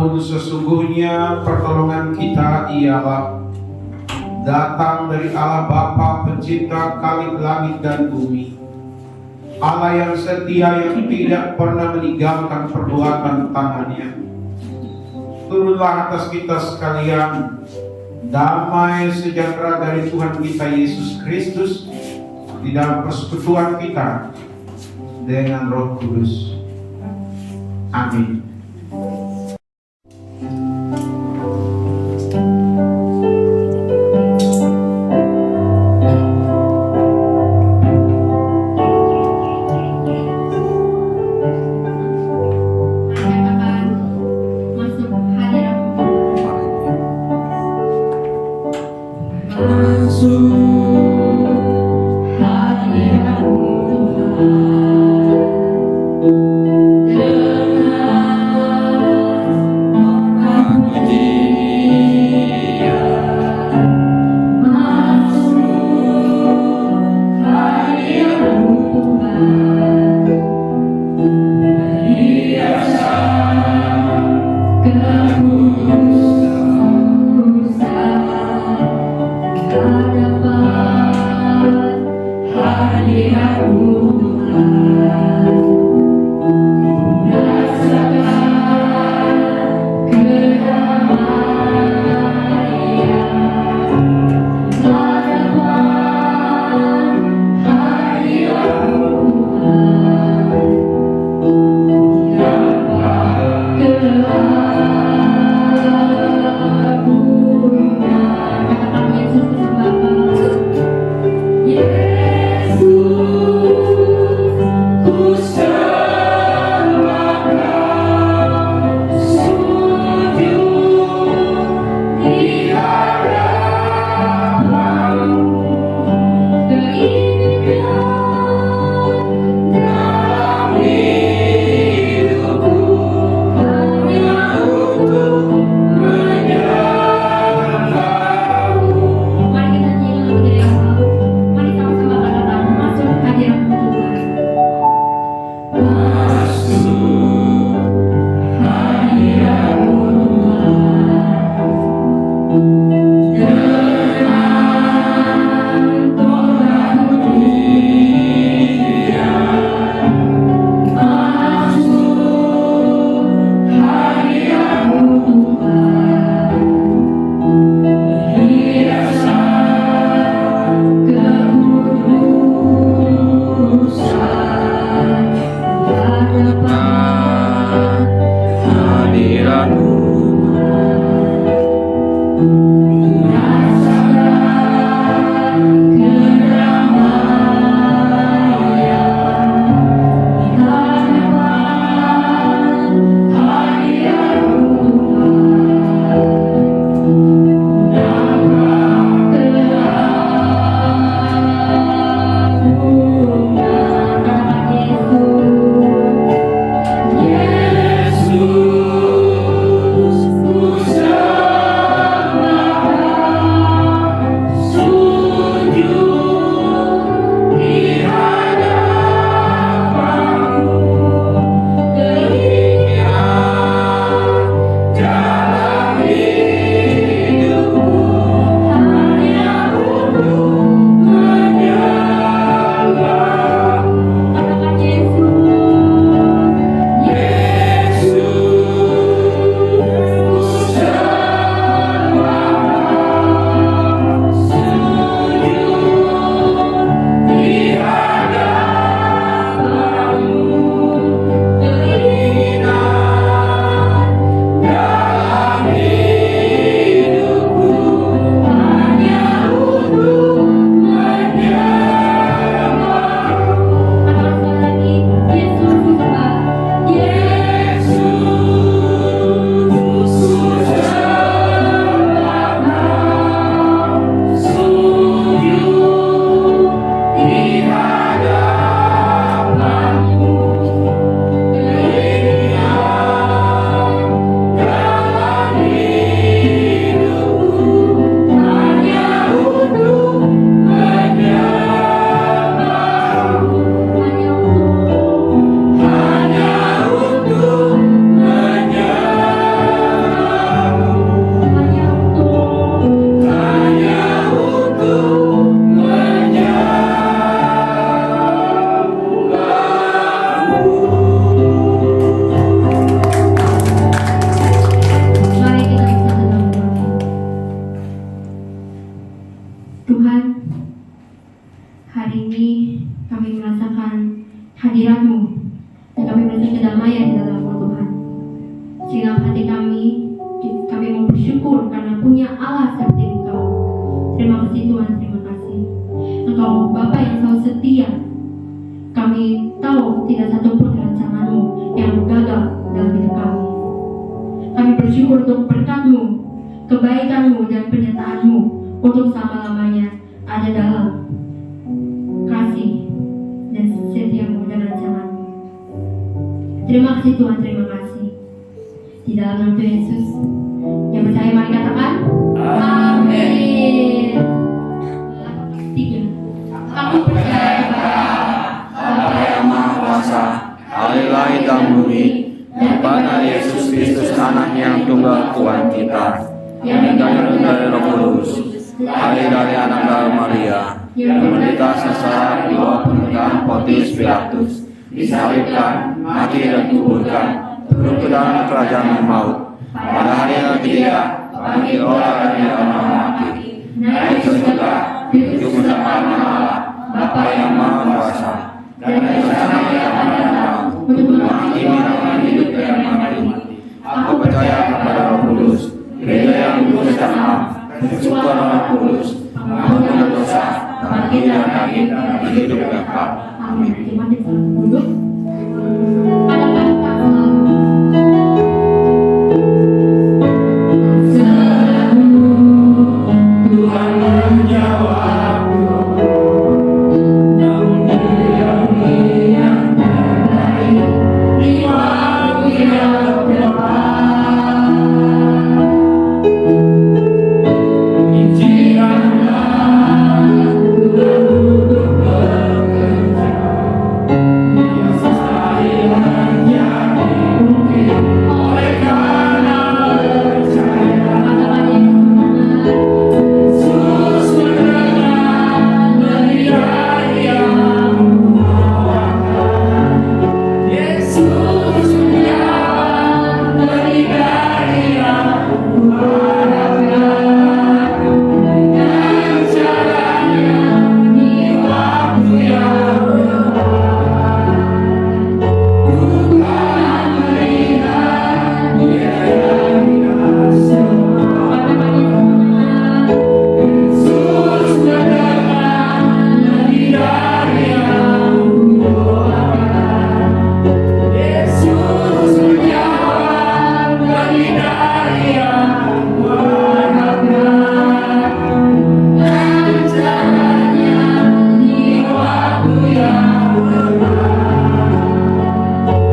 Namun sesungguhnya pertolongan kita ialah datang dari Allah Bapa pencipta langit dan bumi, Allah yang setia, yang tidak pernah meninggalkan perbuatan tangannya. Turunlah atas kita sekalian damai sejahtera dari Tuhan kita Yesus Kristus di dalam persekutuan kita dengan Roh Kudus. Amin. Ada bersyukur karena punya Allah seperti Engkau. Terima kasih Tuhan, terima kasih. Engkau Bapa yang selalu setia. Kami tahu tidak satupun rencana-Mu yang gagal dalam hidup kami. Kami bersyukur untuk berkat-Mu, kebaikan-Mu, dan penyertaan-Mu untuk selama-lamanya ada dalam kasih dan setia-Mu dan rencana-Mu. Terima kasih Tuhan, terima kasih. Di dalam nama Tuhan Yesus, yang percaya mari katakan amin. 3. Aku percaya kepada Bapa yang Maha Kuasa, Allah langit dan bumi, dan pada Yesus Kristus anaknya yang tunggal Tuhan kita, yang dari Roh Kudus, lahir dari anak darah Maria, yang menderita sengsara di bawah pemerintahan Pontius Pilatus, disalibkan, mati dan dikuburkan, turun ke dalam kerajaan maut. Pada hari yang ketiga, bangkit orang dari orang mati, naik ke surga, duduk bersama Allah, Bapa yang Maha Kuasa, dan bersama yang akan datang untuk menghakimi orang hidup dan mati. Aku percaya kepada Roh Kudus, gereja yang kudus dan am, persekutuan Roh Kudus, pengampunan dosa, bangkitan daging, dan hidup kekal. amin. Terima kasih. Duduk. Katakan Tuhan menjawab, namun Dia yang terbaik di waktu yang tepat. Izinkanlah Tuhan untuk bekerja, Dia mustahil menjadi mungkin oleh karena percaya. Yesus mendengar dari yang mendoakan. Yesus menjawab dari yang mengharapkan. Dengan caranya di waktu yang tepat. Bukan melihat Dia yang semua. Yesus mendengar dari yang mendoakan. Yesus menjawab dari yang mengharapkan. Dan caranya di waktu yang tepat.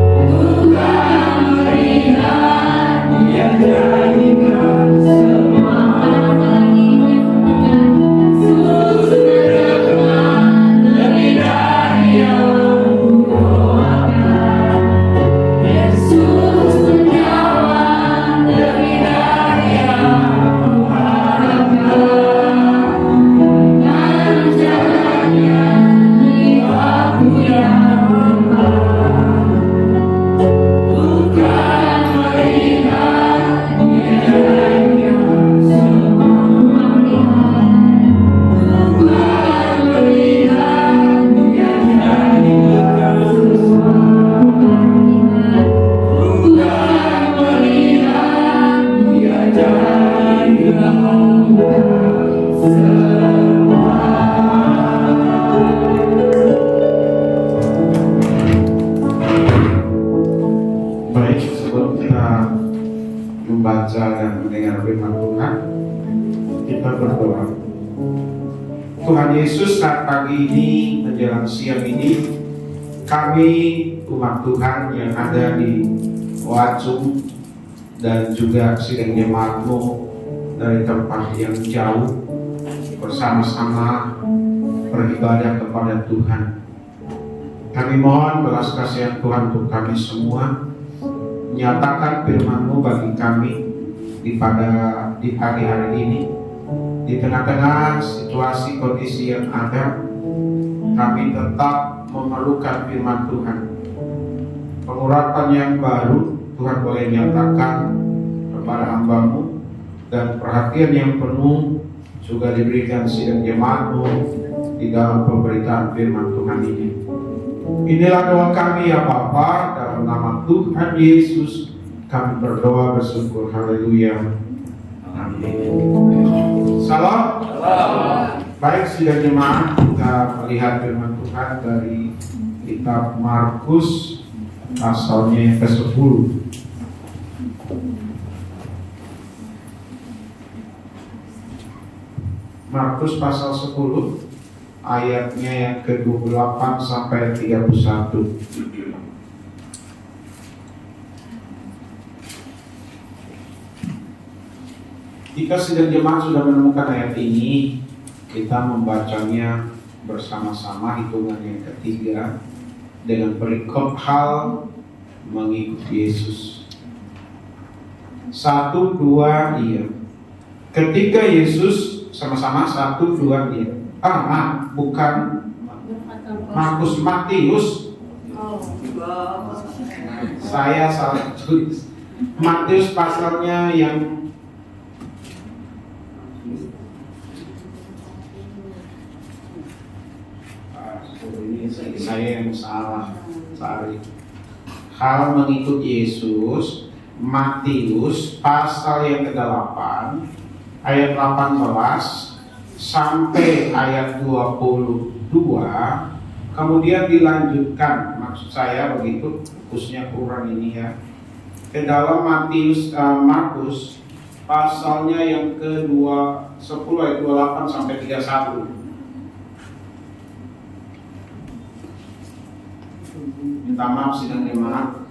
Bukan melihat Dia jadikan semua. Yesus mendengar dari yang mendoakan. Yesus menjawab dari yang mengharapkan. Dan caranya di waktu yang tepat. Bukan melihat Dia jadikan semua. Bukan melihat Dia jadikan semua. Bukan melihat Dia jadikan semua. Baik, sebelum kita membaca dan mendengar firman Tuhan, kita berdoa. Tuhan Yesus, saat pagi ini menjelang siang ini, kami umat Tuhan yang ada di Wacung dan juga sidang jemaat-Mu dari tempat yang jauh bersama-sama beribadah kepada Tuhan. Kami mohon belas kasihan Tuhan untuk kami semua, nyatakan firman-Mu bagi kami di pagi hari ini. Di tengah-tengah situasi kondisi yang ada, kami tetap memerlukan firman Tuhan. Pengurapan yang baru Tuhan boleh nyatakan kepada hamba-Mu, dan perhatian yang penuh juga diberikan sidang jemaat-Mu di dalam pemberitaan firman Tuhan ini. Inilah doa kami ya Bapa, dalam nama Tuhan Yesus kami berdoa bersyukur. Haleluya. Salam. Baik, sidang jemaat, kita melihat firman Tuhan dari kitab Markus pasalnya yang ke-10. Markus pasal 10 ayatnya yang ke-28 sampai 31. Jika sidang jemaat sudah menemukan ayat ini, kita membacanya bersama-sama hitungan yang ketiga dengan perikop hal mengikuti Yesus. 1, 2, iya. Ketika Yesus sama-sama 1, 2, iya. Bukan Markus, Matius. Saya salah tulis. Matius pasalnya yang saya yang salah. Sorry. Hal mengikuti Yesus, Matius pasal yang ke-8 ayat 18 sampai ayat 22, kemudian dilanjutkan, maksud saya begitu, fokusnya kurang ini ya, ke dalam Markus pasalnya yang ke-10 ayat 28 sampai 31. Minta maaf sidang jemaat,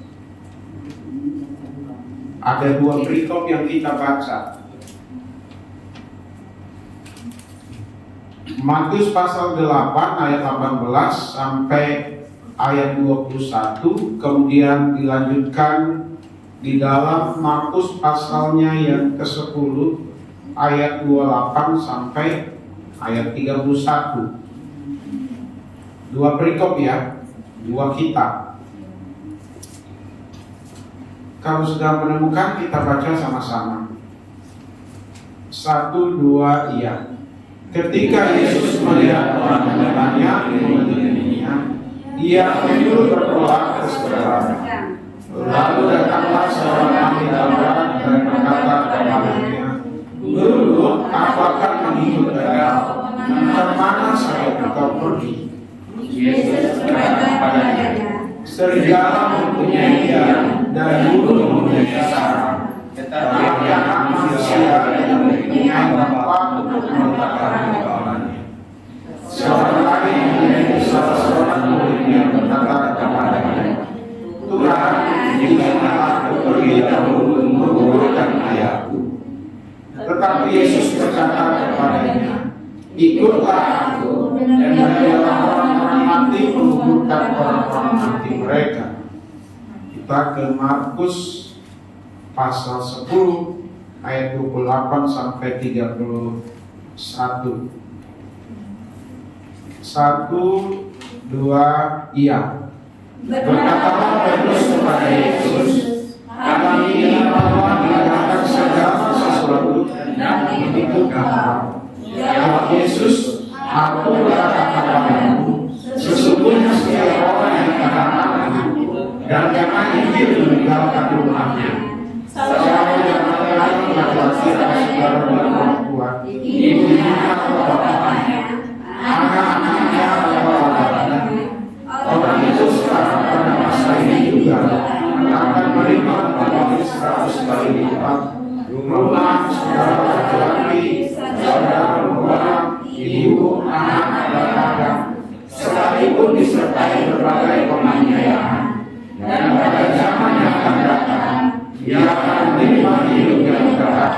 ada 2 perikop yang kita baca. Matius pasal 8 ayat 18 sampai ayat 21, kemudian dilanjutkan di dalam Markus pasalnya yang ke-10 ayat 28 sampai ayat 31. 2 perikop ya, 2 kitab. Kalau sudah menemukan, kita baca sama-sama. 1, 2, iya. Ketika Yesus melihat orang banyak mengikutinya, Ia menyuruh bertolak ke seberang. Lalu datanglah seorang ahli Taurat dan berkata kepadanya, "Guru, aku akan mengikut Engkau. Kemana saja Engkau pergi?" Yesus berkata kepadanya, "Serigala mempunyai diam dan burung mempunyai sarang, tetapi Anak Manusia mempunyai Bapa untuk meletakkan kepalanya." Seorang lagi menjadi salah seorang murid yang berkata kepadanya, "Tuhan, jika aku pergi dahulu menguburkan ayahku." Tetapi Yesus berkata kepadanya, "Ikutlah aku, dan biarlah orang-orang mati menguburkan orang-orang mati mereka." Kita ke Markus pasal 10 ayat 28 sampai 31. 1, 2, iya. Berkatalah Petrus kepada Yesus, "Kami ingin bahwa meninggalkan segala sesuatu dan mengikut Engkau." Jawab Yesus, "Aku berkata kepadamu, sesungguhnya setiap orang yang katakan aku dan karena Injil meninggalkan rumahnya, seorang yang mengatakan laki-laki atau saudara dan orang tua, ibunya atau bapaknya, anak-anaknya atau orang-orangnya, orang itu sekarang pada masa ini juga akan menerima kembali 100 kali lipat rumah, saudara laki-laki, saudara perempuan, ibu, anak, dan anak, sekalipun disertai berbagai penganiayaan. Dan pada zaman yang akan datang, Ia akan menerima hidup yang kekal.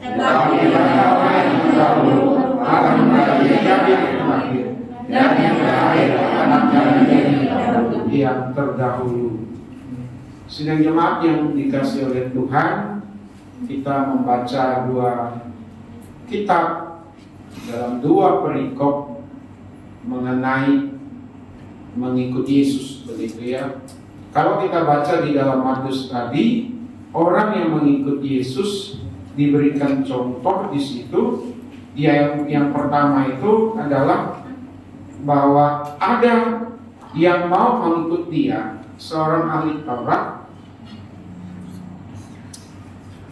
Tetapi pada orang yang terdahulu akan menjadi yang terakhir, dan yang terakhir akan menjadi yang terdahulu. Sidang jemaat yang dikasihi oleh Tuhan, kita membaca 2 kitab dalam 2 perikop mengenai mengikuti Yesus, begitu ya. Kalau kita baca di dalam Markus tadi, orang yang mengikuti Yesus diberikan contoh di situ. Yang pertama itu adalah bahwa ada yang mau mengikut dia, seorang ahli Taurat.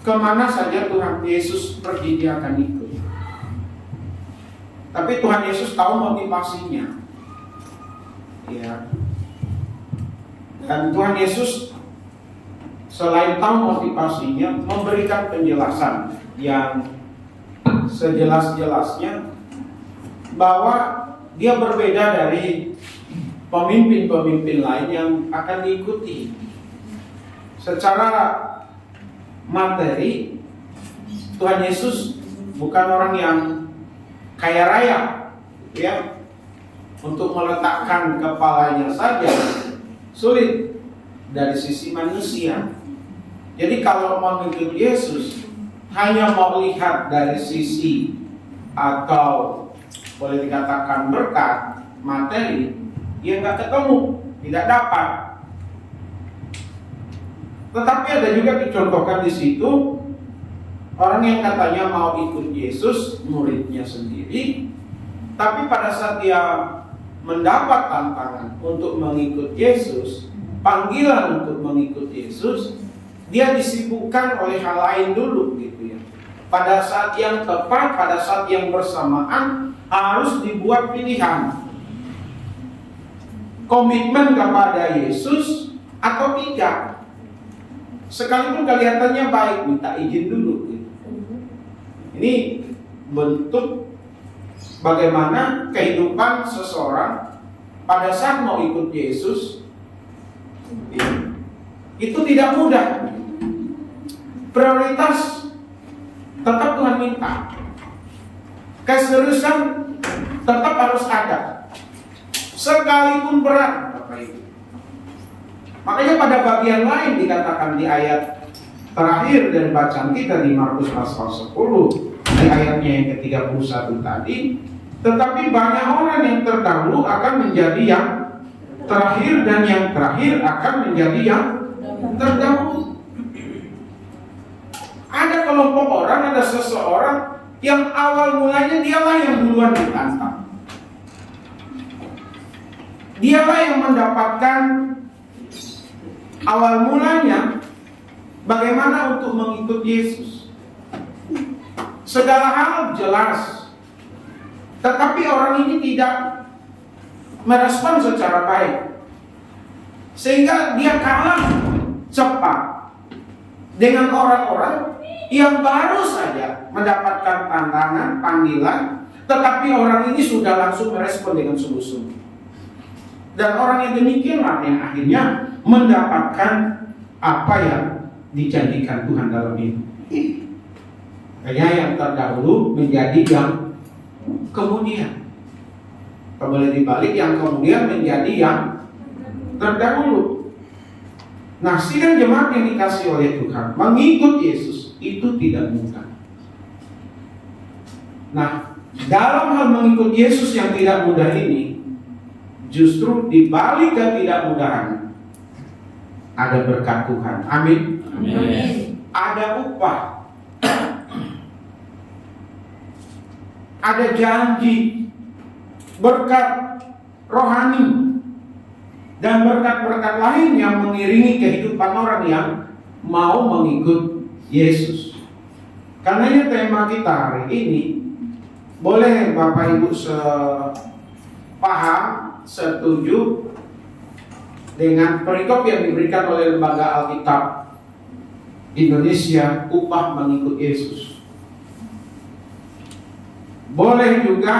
kemana saja Tuhan Yesus pergi dia akan ikut. Tapi Tuhan Yesus tahu motivasinya. Ya. Dan Tuhan Yesus selain tahu motivasinya, memberikan penjelasan yang sejelas-jelasnya bahwa dia berbeda dari pemimpin-pemimpin lain yang akan diikuti. Secara materi, Tuhan Yesus bukan orang yang kaya raya, ya. Untuk meletakkan kepalanya saja sulit dari sisi manusia. Jadi kalau mengikut Yesus hanya mau lihat dari sisi atau boleh dikatakan berkat materi, dia nggak ketemu, tidak dapat. Tetapi ada juga dicontohkan di situ orang yang katanya mau ikut Yesus, muridnya sendiri, tapi pada saat dia mendapat tantangan untuk mengikut Yesus, panggilan untuk mengikut Yesus, dia disibukkan oleh hal lain dulu gitu ya. Pada saat yang tepat, pada saat yang bersamaan harus dibuat pilihan. Komitmen kepada Yesus atau tidak. Sekalipun kelihatannya baik, minta izin dulu gitu. Ini bentuk bagaimana kehidupan seseorang pada saat mau ikut Yesus itu tidak mudah. Prioritas tetap Tuhan minta. Keseriusan tetap harus ada. Sekalipun berat, Bapak Ibu. Makanya pada bagian lain dikatakan di ayat terakhir dari bacaan kita di Markus pasal 10, di ayatnya yang ke-31 tadi, tetapi banyak orang yang terdahulu akan menjadi yang terakhir, dan yang terakhir akan menjadi yang terdahulu. Ada kelompok orang, ada seseorang yang awal mulanya dialah yang duluan ditantang. Dialah yang mendapatkan awal mulanya bagaimana untuk mengikut Yesus. Segala hal jelas, tetapi orang ini tidak merespon secara baik, sehingga dia kalah cepat dengan orang-orang yang baru saja mendapatkan tantangan, panggilan, tetapi orang ini sudah langsung merespon dengan sungguh-sungguh. Dan orang yang demikianlah yang akhirnya mendapatkan apa yang dijanjikan Tuhan dalam hidup. Hanya yang terdahulu menjadi yang kemudian. Kembali dibalik, yang kemudian menjadi yang terdahulu. Nah, sidang jemaat yang dikasih oleh Tuhan, mengikut Yesus itu tidak mudah. Nah, dalam hal mengikut Yesus yang tidak mudah ini, justru dibalik ketidakmudahan ada berkat Tuhan. Amin. Amin. Ada upah. Ada janji, berkat rohani, dan berkat-berkat lain yang mengiringi kehidupan orang yang mau mengikut Yesus. Karenanya tema kita hari ini, boleh Bapak Ibu sepaham, setuju dengan perikop yang diberikan oleh Lembaga Alkitab Indonesia, upah mengikut Yesus. Boleh juga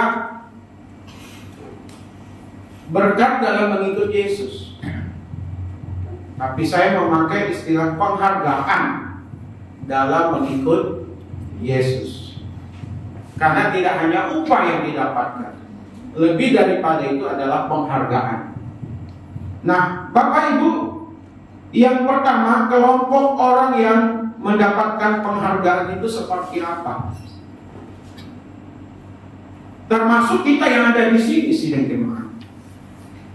berkat dalam mengikut Yesus. Tapi saya memakai istilah penghargaan dalam mengikut Yesus. Karena tidak hanya upah yang didapatkan, lebih daripada itu adalah penghargaan. Nah, Bapak Ibu, yang pertama, kelompok orang yang mendapatkan penghargaan itu seperti apa? Termasuk kita yang ada di sini, sidang jemaat.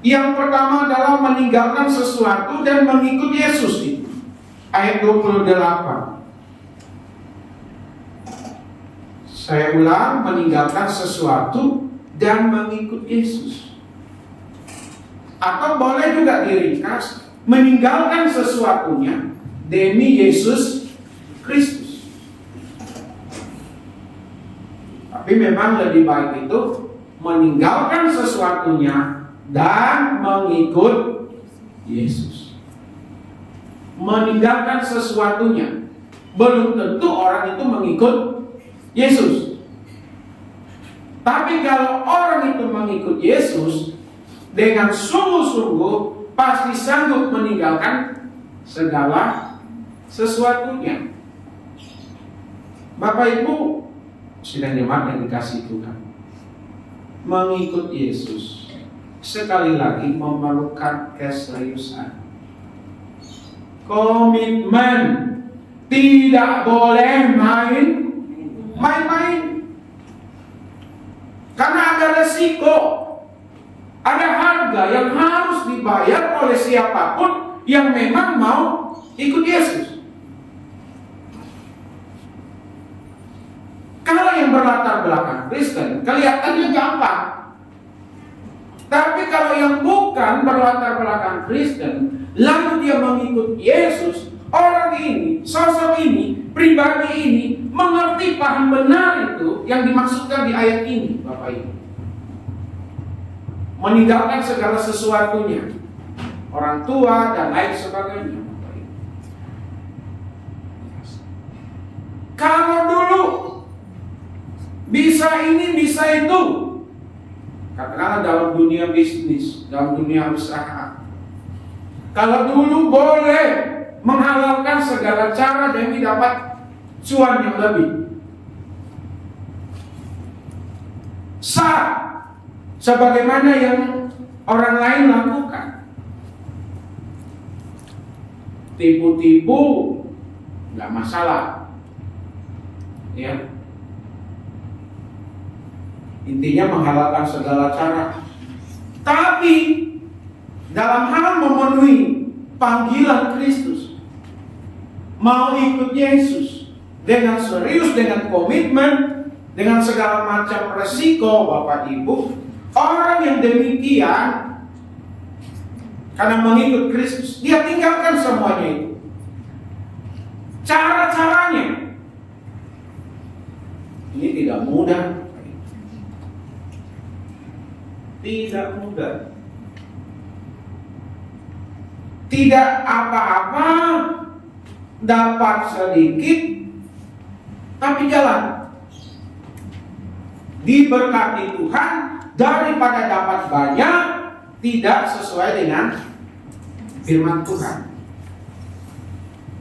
Yang pertama adalah meninggalkan sesuatu dan mengikut Yesus itu. Ayat 28. Saya ulang, meninggalkan sesuatu dan mengikut Yesus. Atau boleh juga diringkas, meninggalkan sesuatunya demi Yesus Kristus. Tapi memang lebih baik itu meninggalkan sesuatunya dan mengikut Yesus. Meninggalkan sesuatunya, belum tentu orang itu mengikut Yesus. Tapi kalau orang itu mengikut Yesus dengan sungguh-sungguh, pasti sanggup meninggalkan segala sesuatunya. Bapak Ibu sidang jemaat yang dikasihi Tuhan, mengikut Yesus sekali lagi memerlukan keseriusan, komitmen, tidak boleh main-main. Karena ada resiko, ada harga yang harus dibayar oleh siapapun yang memang mau ikut Yesus. Kalau yang berlatar belakang Kristen, kelihatannya gampang. Tapi kalau yang bukan berlatar belakang Kristen, lalu dia mengikut Yesus, orang ini, sosok ini, pribadi ini mengerti paham benar itu yang dimaksudkan di ayat ini, Bapak Ibu. Meninggalkan segala sesuatunya, orang tua dan lain sebagainya, Bapak Ibu. Kalau dulu bisa ini, bisa itu, katakanlah dalam dunia bisnis, dalam dunia usaha, kalau dulu boleh menghalalkan segala cara demi dapat cuan yang lebih, sah sebagaimana yang orang lain lakukan. Tipu-tipu nggak masalah, ya. Intinya menghalalkan segala cara. Tapi dalam hal memenuhi panggilan Kristus, mau ikut Yesus dengan serius, dengan komitmen, dengan segala macam resiko, Bapak Ibu, orang yang demikian karena mengikut Kristus, dia tinggalkan semuanya itu. Cara-caranya ini tidak mudah. Tidak mudah. Tidak apa-apa, dapat sedikit, tapi jalan. Diberkati Tuhan daripada dapat banyak, tidak sesuai dengan firman Tuhan.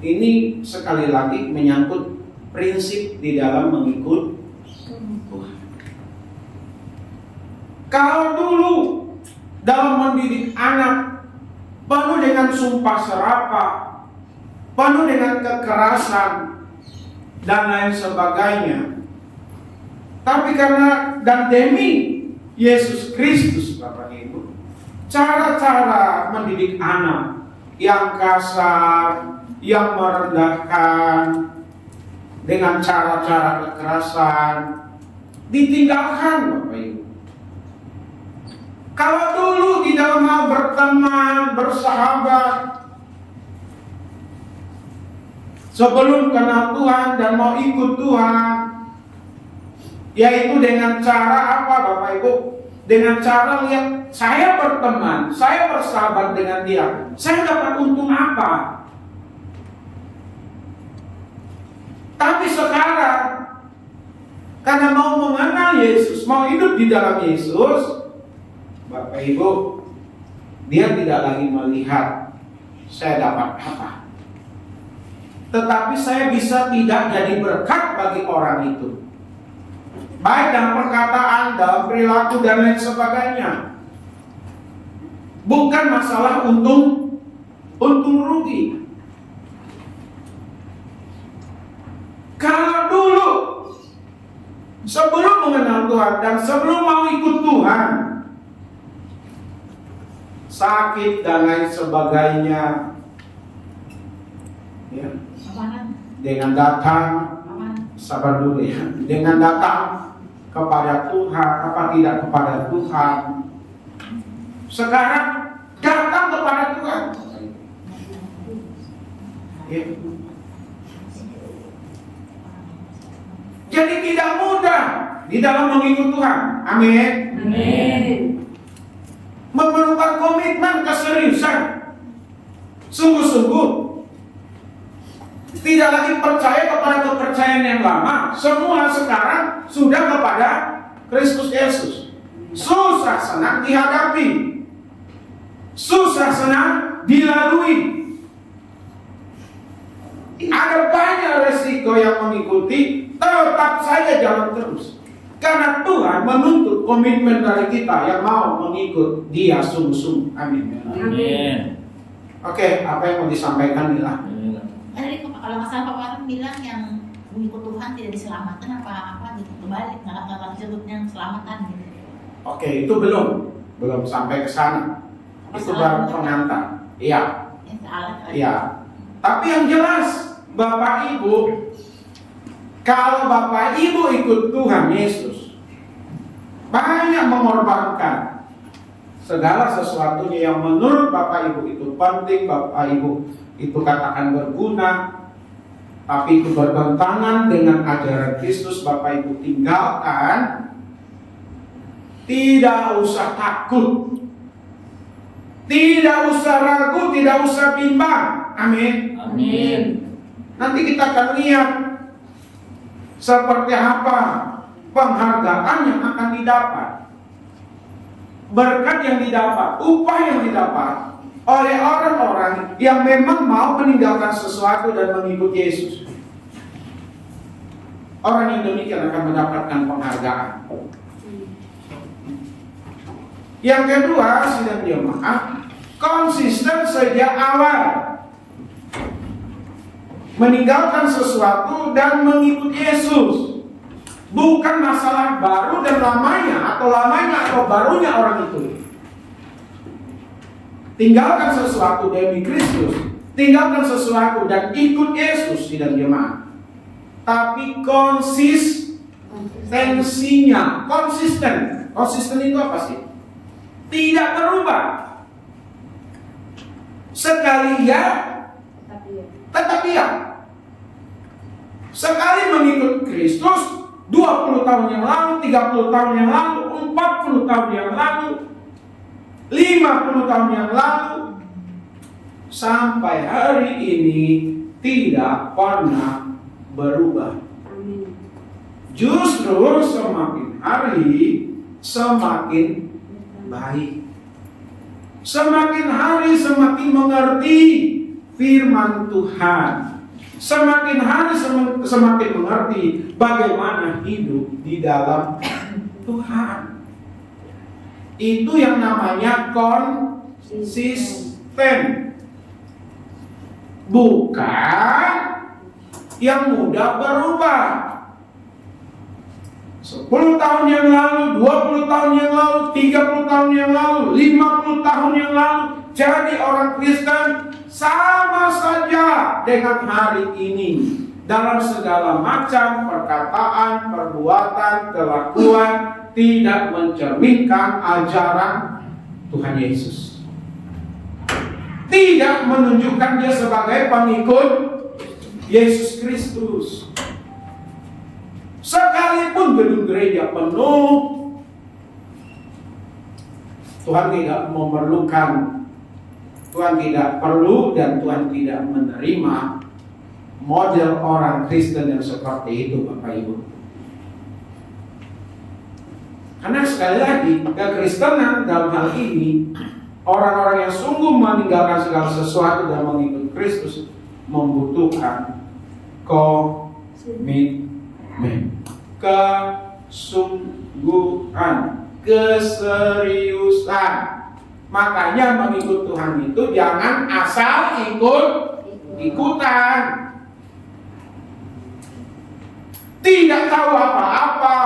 Ini sekali lagi menyangkut prinsip di dalam mengikut Tuhan. Kalau dulu dalam mendidik anak penuh dengan sumpah serapah, penuh dengan kekerasan dan lain sebagainya, tapi karena dan demi Yesus Kristus, Bapak Ibu, cara-cara mendidik anak yang kasar, yang merendahkan, dengan cara-cara kekerasan ditinggalkan, Bapak Ibu. Kalau dulu di dalam hal berteman, bersahabat, sebelum kenal Tuhan dan mau ikut Tuhan, yaitu dengan cara apa, Bapak Ibu? Dengan cara lihat saya berteman, saya bersahabat dengan dia, saya dapat untung apa? Tapi sekarang karena mau mengenal Yesus, mau hidup di dalam Yesus, Bapak Ibu, dia tidak lagi melihat saya dapat apa, tetapi saya bisa tidak jadi berkat bagi orang itu, baik dalam perkataan, dalam perilaku dan lain sebagainya. Bukan masalah untung rugi. Kalau dulu sebelum mengenal Tuhan dan sebelum mau ikut Tuhan, sakit dan lain sebagainya, ya, dengan datang, sabar dulu ya, dengan datang kepada Tuhan, apa tidak kepada Tuhan. Sekarang datang kepada Tuhan, ya. Jadi tidak mudah di dalam mengikut Tuhan. Amin. Amin. Memerlukan komitmen, keseriusan, sungguh-sungguh. Tidak lagi percaya kepada kepercayaan yang lama. Semua sekarang sudah kepada Kristus Yesus. Susah senang dihadapi, susah senang dilalui. Ada banyak resiko yang mengikuti, tetap saja jalan terus. Karena Tuhan menuntut komitmen dari kita yang mau mengikut Dia sungguh-sungguh. Amin. Amin. Oke, apa yang mau disampaikan Mila? Tadi kalau nggak salah Pak Warren bilang yang mengikut Tuhan tidak diselamatkan apa gitu, kebalik nggak disebutnya selamatan gitu. Oke, itu belum sampai ke sana. Itu baru pengantar. Iya. Iya. Tapi yang jelas, Bapak Ibu, kalau Bapak Ibu ikut Tuhan Yesus, banyak mengorbankan segala sesuatunya yang menurut Bapak Ibu itu penting, Bapak Ibu itu katakan berguna, tapi itu bertentangan dengan ajaran Kristus, Bapak Ibu tinggalkan. Tidak usah takut, tidak usah ragu, tidak usah bimbang. Amin. Amin. Nanti kita akan lihat seperti apa penghargaan yang akan didapat, berkat yang didapat, upah yang didapat oleh orang-orang yang memang mau meninggalkan sesuatu dan mengikuti Yesus. Orang yang demikian akan mendapatkan penghargaan. Yang kedua, sidang jemaat, konsisten sejak awal meninggalkan sesuatu dan mengikut Yesus. Bukan masalah baru dan lamanya atau barunya orang itu. Tinggalkan sesuatu demi Kristus, tinggalkan sesuatu dan ikut Yesus, sidang jemaat. Tapi konsistensinya, konsisten itu apa sih? Tidak berubah. Sekali ya, tetap iya. Sekali mengikut Kristus 20 tahun yang lalu, 30 tahun yang lalu, 40 tahun yang lalu, 50 tahun yang lalu, sampai hari ini tidak pernah berubah. Justru semakin hari semakin baik. Semakin hari semakin mengerti firman Tuhan. Semakin hari semakin mengerti bagaimana hidup di dalam Tuhan. Itu yang namanya konsisten. Bukan yang mudah berubah. 10 tahun yang lalu, 20 tahun yang lalu, 30 tahun yang lalu, 50 tahun yang lalu, jadi orang Kristen sama saja dengan hari ini. Dalam segala macam perkataan, perbuatan, kelakuan tidak mencerminkan ajaran Tuhan Yesus. Tidak menunjukkan dia sebagai pengikut Yesus Kristus. Sekalipun gedung gereja penuh, Tuhan tidak memerlukan, Tuhan tidak perlu dan Tuhan tidak menerima model orang Kristen yang seperti itu, Bapak Ibu. Karena sekali lagi, kekristenan dalam hal ini, orang-orang yang sungguh meninggalkan segala sesuatu dan mengikut Kristus membutuhkan komitmen, kesungguhan, keseriusan. Makanya mengikut Tuhan itu jangan asal ikut-ikutan. Tidak tahu apa-apa.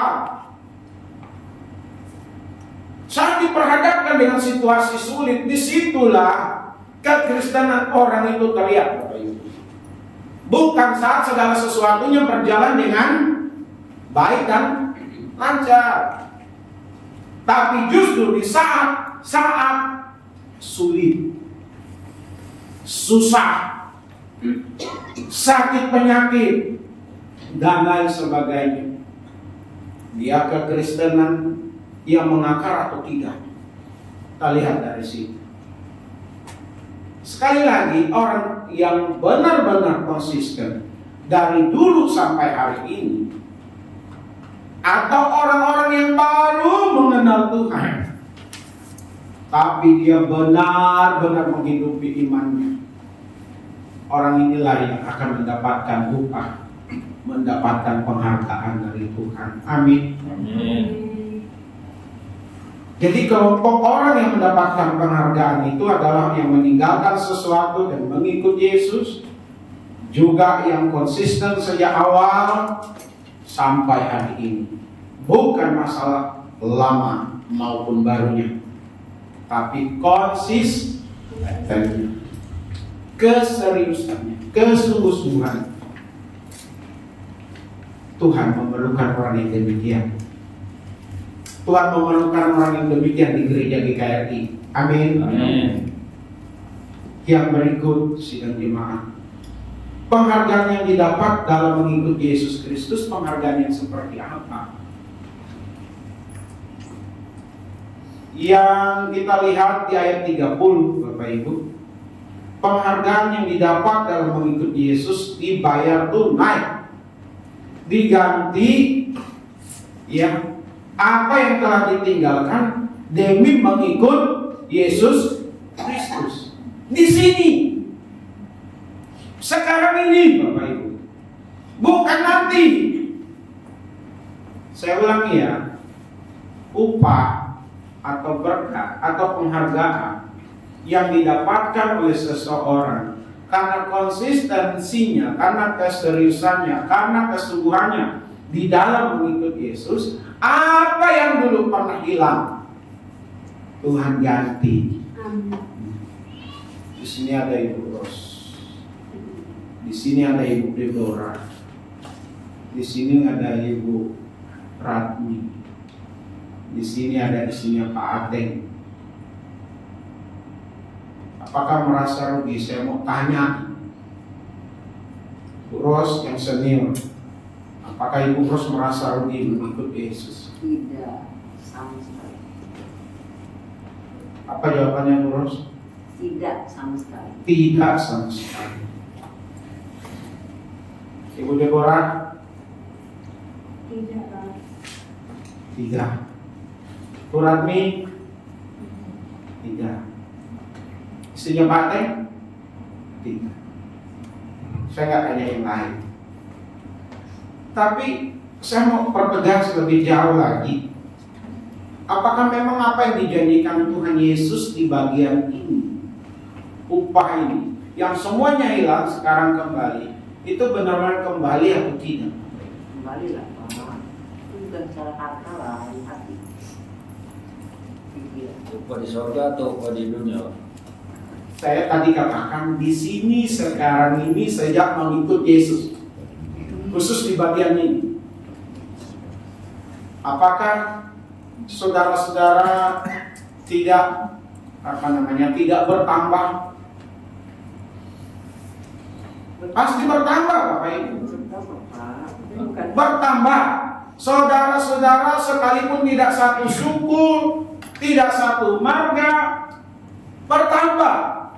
Saat diperhadapkan dengan situasi sulit, disitulah kekristenan orang itu terlihat. Bukan saat segala sesuatunya berjalan dengan baik dan lancar, tapi justru di saat sulit, susah, sakit penyakit, dan lain sebagainya. dia kekristenan yang mengakar atau tidak. Kita lihat dari situ. Sekali lagi, orang yang benar-benar konsisten dari dulu sampai hari ini, atau orang-orang yang baru mengenal Tuhan, tapi dia benar-benar menghidupi imannya, orang inilah yang akan mendapatkan upah, mendapatkan penghargaan dari Tuhan. Amin. Jadi kelompok orang yang mendapatkan penghargaan itu adalah yang meninggalkan sesuatu dan mengikut Yesus, juga yang konsisten sejak awal sampai hari ini. Bukan masalah lama maupun barunya, tapi konsisten, keseriusannya, kesungguh-sungguhan. Tuhan memerlukan orang yang demikian. Tuhan memerlukan orang yang demikian di gereja GKRI. Amin. Yang berikut sidang jemaat. Penghargaan yang didapat dalam mengikuti Yesus Kristus, penghargaan yang seperti apa? Yang kita lihat di ayat 30, Bapak Ibu. Penghargaan yang didapat dalam mengikuti Yesus dibayar tunai, diganti ya apa yang telah ditinggalkan demi mengikut Yesus Kristus. Di sini, sekarang ini, Bapak Ibu, bukan nanti. Saya ulangi ya, upah atau berkat atau penghargaan yang didapatkan oleh seseorang karena konsistensinya, karena keseriusannya, karena kesungguhannya di dalam mengikut Yesus, apa yang dulu pernah hilang, Tuhan ganti. Di sini ada Ibu Ros, di sini ada Ibu Deborah, di sini ada Ibu Ratmi, di sini ada isinya Pak Ateng. Apakah merasa rugi? Saya mau tanya, Bu Ros yang senior, apakah Ibu Ros merasa rugi mengikut Yesus? Tidak, sama sekali. Apa jawabannya, Bu Ros? Tidak sama sekali. Tidak sama sekali. Ibu Deborah? Tidak. Bu Ratmi? Tidak. Istrinya Pak Teng? Tidak. Saya nggak tanya yang lain. Tapi saya mau pertegas lebih jauh lagi. Apakah memang apa yang dijanjikan Tuhan Yesus di bagian ini, upah ini, yang semuanya hilang sekarang kembali, itu benar-benar kembali atau tidak? Kembali lah, Mama. Itu bukan cara kata lah, di hati. Pikir. Upah di surga atau upah di dunia? Saya tadi katakan di sini sekarang ini sejak mengikut Yesus, khusus di bagian ini. Apakah saudara-saudara tidak tidak bertambah? Pasti bertambah, Bapak Ibu. Bertambah. Saudara-saudara sekalipun tidak satu suku, tidak satu marga, bertambah.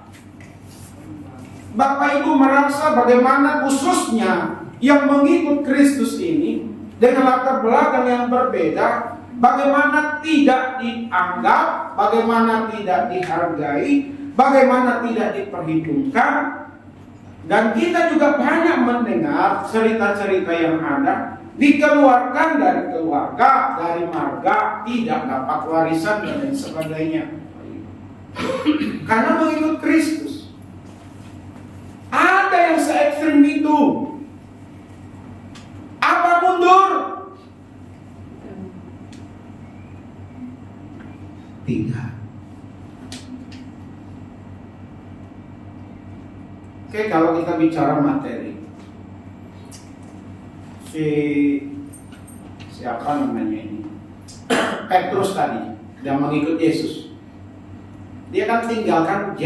Bapak Ibu merasa bagaimana khususnya yang mengikut Kristus ini dengan latar belakang yang berbeda, bagaimana tidak dianggap, bagaimana tidak dihargai, bagaimana tidak diperhitungkan. Dan kita juga banyak mendengar cerita-cerita yang ada, dikeluarkan dari keluarga, dari marga, tidak dapat warisan dan lain sebagainya. Karena mengikut Kristus. Ada yang se-ekstrim itu. Apa mundur? Tidak. Oke, kalau kita bicara materi, siapa namanya ini? Petrus tadi yang mengikut Yesus. Dia kan tinggalkan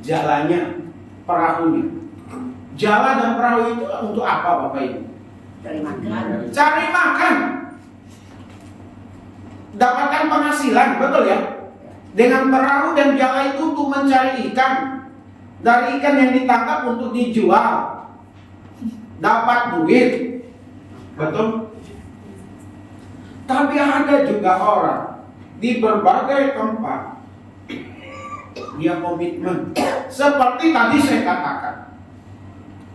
jalannya, perahunya. Jala dan perahu itu untuk apa, Bapak Ibu? Cari makan. Cari makan. penghasilan, betul ya? Dengan perahu dan jala itu untuk mencari ikan. Dari ikan yang ditangkap untuk dijual, dapat duit, betul? Tapi ada juga orang di berbagai tempat dia komitmen. Seperti tadi saya katakan,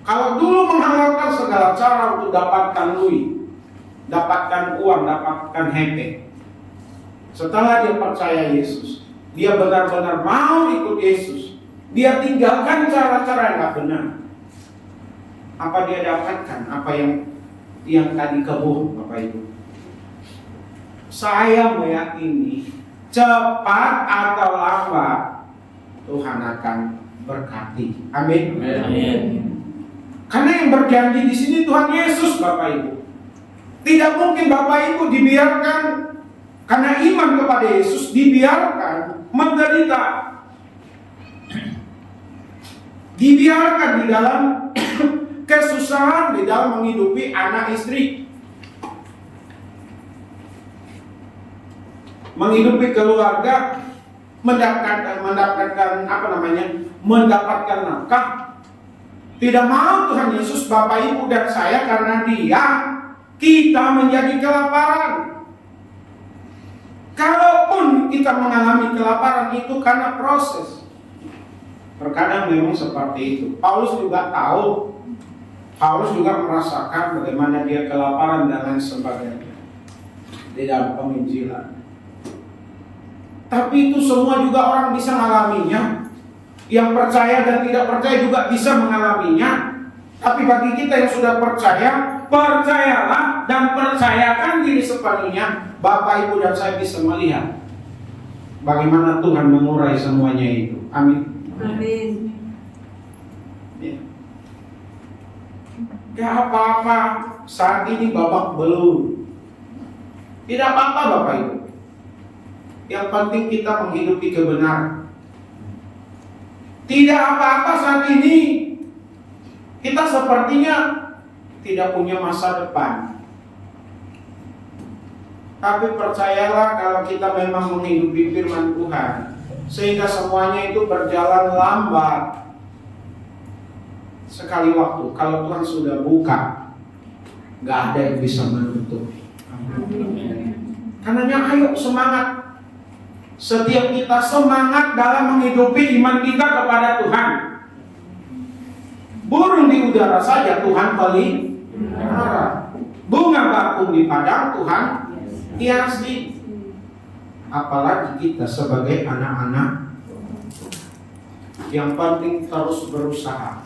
kalau dulu menghalalkan segala cara untuk dapatkan duit, dapatkan uang, dapatkan HP. Setelah dia percaya Yesus, dia benar-benar mau ikut Yesus, dia tinggalkan cara-cara yang gak benar. Apa dia dapatkan? Apa yang tadi kebun, Bapak Ibu? Saya meyakini cepat atau lambat Tuhan akan berkati. Amin. Amin. Karena yang berjanji di sini Tuhan Yesus, Bapak Ibu. Tidak mungkin Bapak Ibu dibiarkan karena iman kepada Yesus dibiarkan menderita. Dibiarkan di dalam kesusahan, di dalam menghidupi anak istri, menghidupi keluarga, mendapatkan mendapatkan nafkah. Tidak mau Tuhan Yesus Bapak Ibu dan saya karena Dia kita menjadi kelaparan. Kalaupun kita mengalami kelaparan itu karena proses. Terkadang memang seperti itu. Paulus juga tahu. Paulus juga merasakan bagaimana dia kelaparan dan lain sebagainya di dalam penginjilan. Tapi itu semua juga orang bisa mengalaminya. Yang percaya dan tidak percaya juga bisa mengalaminya. Tapi bagi kita yang sudah percaya, percayalah dan percayakan diri sepenuhnya. Bapak, Ibu dan saya bisa melihat bagaimana Tuhan mengurai semuanya itu. Amin. Amin. Ya. Gak apa-apa saat ini babak belur. Tidak apa-apa Bapak Ibu. Yang penting kita menghidupi kebenaran. Tidak apa-apa saat ini kita sepertinya tidak punya masa depan. Tapi percayalah kalau kita memang menghidupi firman Tuhan, sehingga semuanya itu berjalan lambat. Sekali waktu, kalau Tuhan sudah buka, gak ada yang bisa menutup. Karenanya ayo semangat. Setiap kita semangat dalam menghidupi iman kita kepada Tuhan. Burung di udara saja Tuhan pelihara. Bunga bakung di padang Tuhan hiasi. Apalagi kita sebagai anak-anak. Yang penting terus berusaha,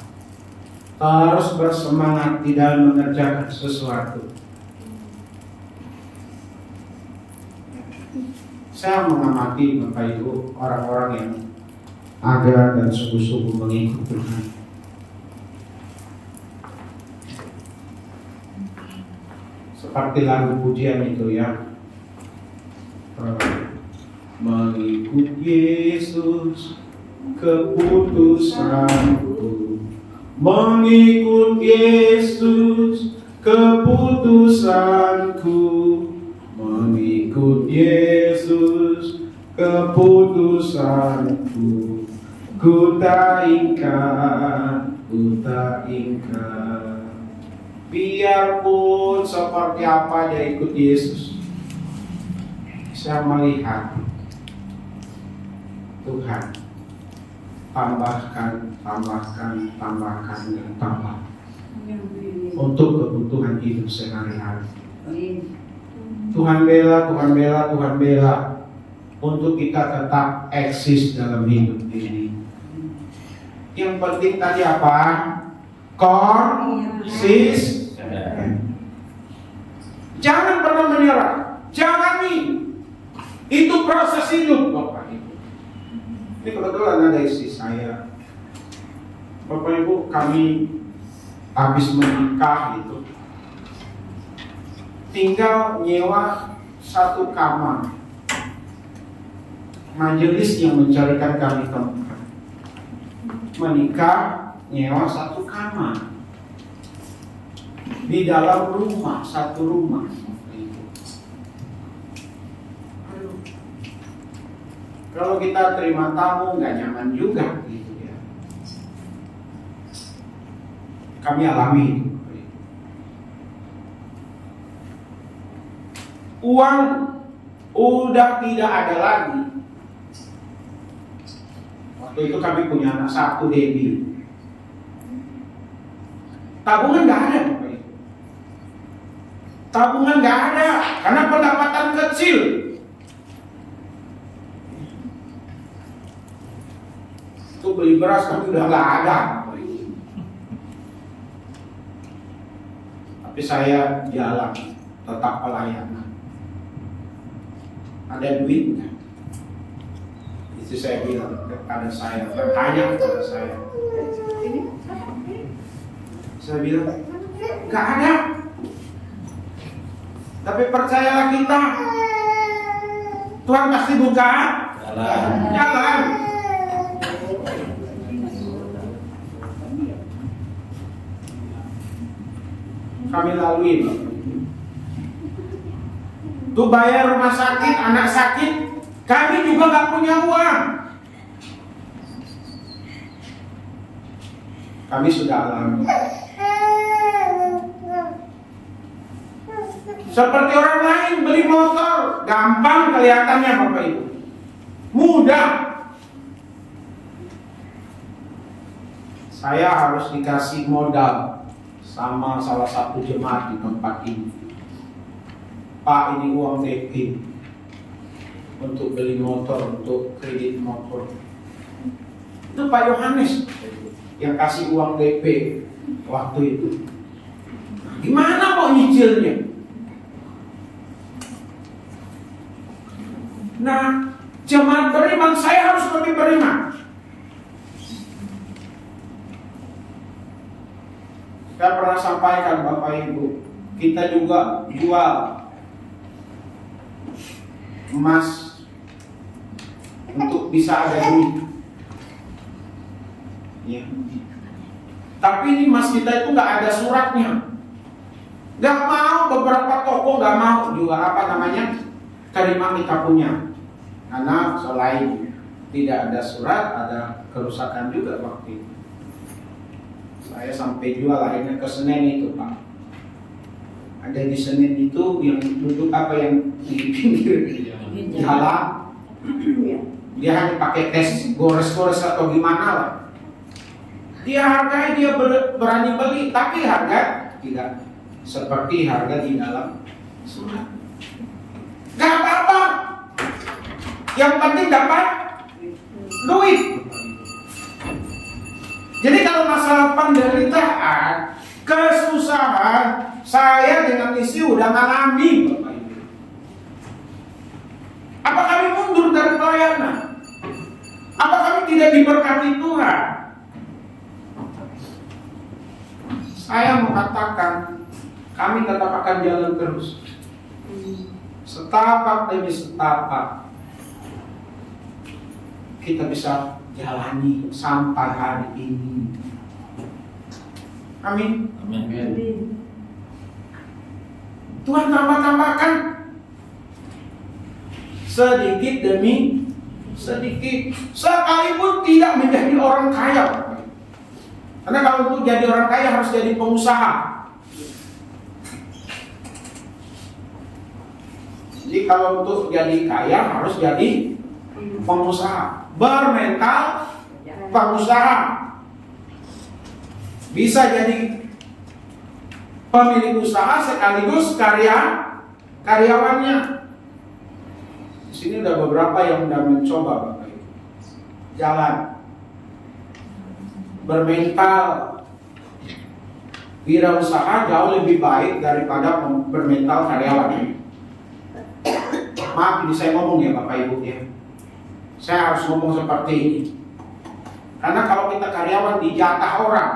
terus bersemangat di dalam mengerjakan sesuatu. Saya mengamati Bapak Ibu orang-orang yang ada dan sungguh-sungguh mengikut Tuhan. Seperti lagu pujian itu ya, mengikut Yesus keputusanku, mengikut Yesus keputusanku, mengikut Yesus keputusanku, ku tak ingkar, ku tak ingkar. Biarpun seperti apa dia ikut Yesus, saya melihat Tuhan tambahkan dan tambah untuk kebutuhan hidup sehari-hari. Tuhan bela untuk kita tetap eksis dalam hidup ini. Yang penting tadi apa? Konsisten. Jangan pernah menyerah. Jangan itu proses hidup Bapak Ibu. Ini kebetulan ada istri saya. Bapak Ibu, kami habis menikah itu, tinggal nyewa satu kamar. Majelis yang mencarikan kami tempat. Menikah, nyewa satu kamar di dalam rumah, satu rumah. Kalau kita terima tamu nggak nyaman juga gitu ya. Kami alami itu. Uang udah tidak ada lagi. Waktu itu kami punya anak satu, Debbie. Tabungan nggak ada, Bapak Ibu. Tabungan nggak ada karena pendapatan kecil. Itu beli beras kami udah nggak ada, Bapak Ibu. Tapi saya jalan, tetap pelayanan. Ada duitnya. Itu saya bilang kepada saya, bertanya kepada saya. Saya bilang, nggak ada. Tapi percayalah kita, Tuhan pasti buka jalan. Kami lalui, tuh bayar rumah sakit, anak sakit, kami juga nggak punya uang. Kami sudah alami. Seperti orang lain beli motor, gampang kelihatannya Bapak Ibu, mudah. Saya harus dikasih modal sama salah satu jemaat di tempat ini. Pak, ini uang DP untuk beli motor, untuk kredit motor. Itu Pak Yohanes yang kasih uang DP waktu itu. Gimana mau nyicilnya? Nah, jemaat beriman, saya harus lebih beriman. Saya pernah sampaikan Bapak Ibu, kita juga jual emas untuk bisa ada duit. Ya. Tapi ini emas kita itu nggak ada suratnya. Nggak mau, beberapa toko nggak mau juga terima kita punya. Karena selain tidak ada surat, ada kerusakan juga waktu itu. Saya sampai jual akhirnya ke Senen itu, Pak. Ada di Senen itu yang duduk yang di pinggir jalan. Dia hanya pakai tes gores-gores atau gimana lah. Dia hargai, dia berani beli, tapi harga tidak seperti harga di dalam surat. Gak apa-apa. Yang penting dapat duit. Jadi kalau masalah penderitaan, kesusahan, saya dengan istri udah ngalami, Bapak Ibu. Apa kami mundur dari pelayanan? Apa kami tidak diberkati Tuhan? Saya mengatakan, kami tetap akan jalan terus. Setapak demi setapak kita bisa jalani sampai hari ini. Amin. Amin. Tuhan tambah-tambahkan sedikit demi sedikit, sekalipun tidak menjadi orang kaya. Karena kalau untuk jadi orang kaya harus jadi pengusaha. Jadi kalau untuk jadi kaya harus jadi pengusaha, bermental pengusaha. Bisa jadi pemilik usaha sekaligus karyawannya. Di sini udah beberapa yang udah mencoba, Bapak Ibu, jalan bermental wirausaha jauh lebih baik daripada bermental karyawan. Maaf ini saya ngomong ya Bapak Ibu ya. Saya harus ngomong seperti ini. Karena kalau kita karyawan dijatah orang,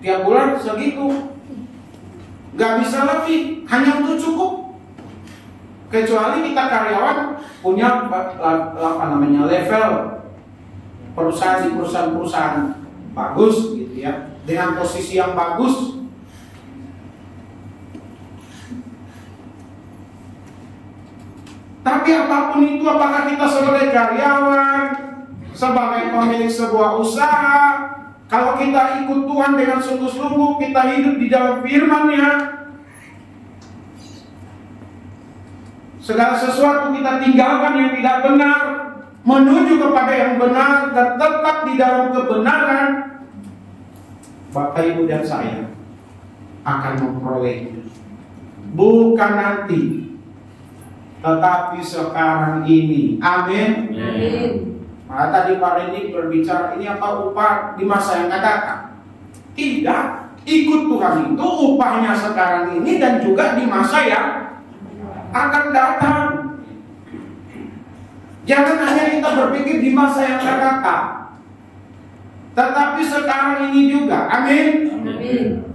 tiap bulan segitu, nggak bisa lebih, hanya untuk cukup. Kecuali kita karyawan punya level perusahaan di perusahaan bagus gitu ya, dengan posisi yang bagus. Tapi apapun itu, apakah kita sebagai karyawan, sebagai pemilik sebuah usaha, kalau kita ikut Tuhan dengan sungguh-sungguh, kita hidup di dalam firman-Nya, segala sesuatu kita tinggalkan yang tidak benar, menuju kepada yang benar, dan tetap di dalam kebenaran, Bapak, Ibu, dan saya akan memperolehnya. Bukan nanti, tetapi sekarang ini. Amin. Amin. Nah, tadi Pak Rendy berbicara, ini apa upah di masa yang akan datang? Tidak. Ikut Tuhan itu upahnya sekarang ini dan juga di masa yang akan datang. Jangan hanya kita berpikir di masa yang akan datang, tetapi sekarang ini juga. Amin. Amin.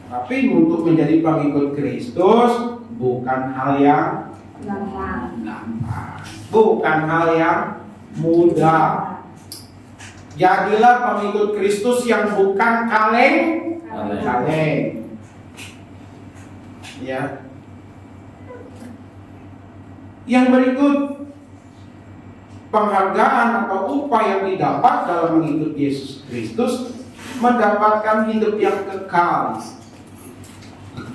Tapi untuk menjadi pengikut Kristus bukan hal yang Gampang. gampang, bukan hal yang mudah. Jadilah pengikut Kristus yang bukan kaleng. Ya. Yang berikut, penghargaan atau upah yang didapat dalam mengikut Yesus Kristus, mendapatkan hidup yang kekal.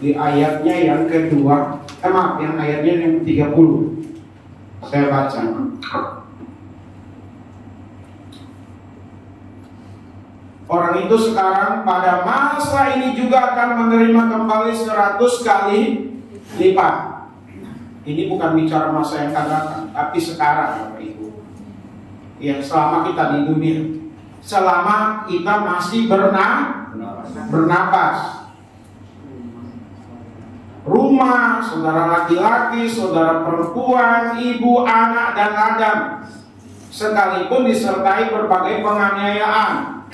Di ayatnya yang kedua, yang ayatnya yang 30. Saya baca. Orang itu sekarang pada masa ini juga akan menerima kembali 100 kali lipat. Ini bukan bicara masa yang akan datang, tapi sekarang, Bapak Ibu. Ya, selama kita di dunia, selama kita masih bernapas. Rumah, saudara laki-laki, saudara perempuan, ibu, anak, dan Adam, sekalipun disertai berbagai penganiayaan.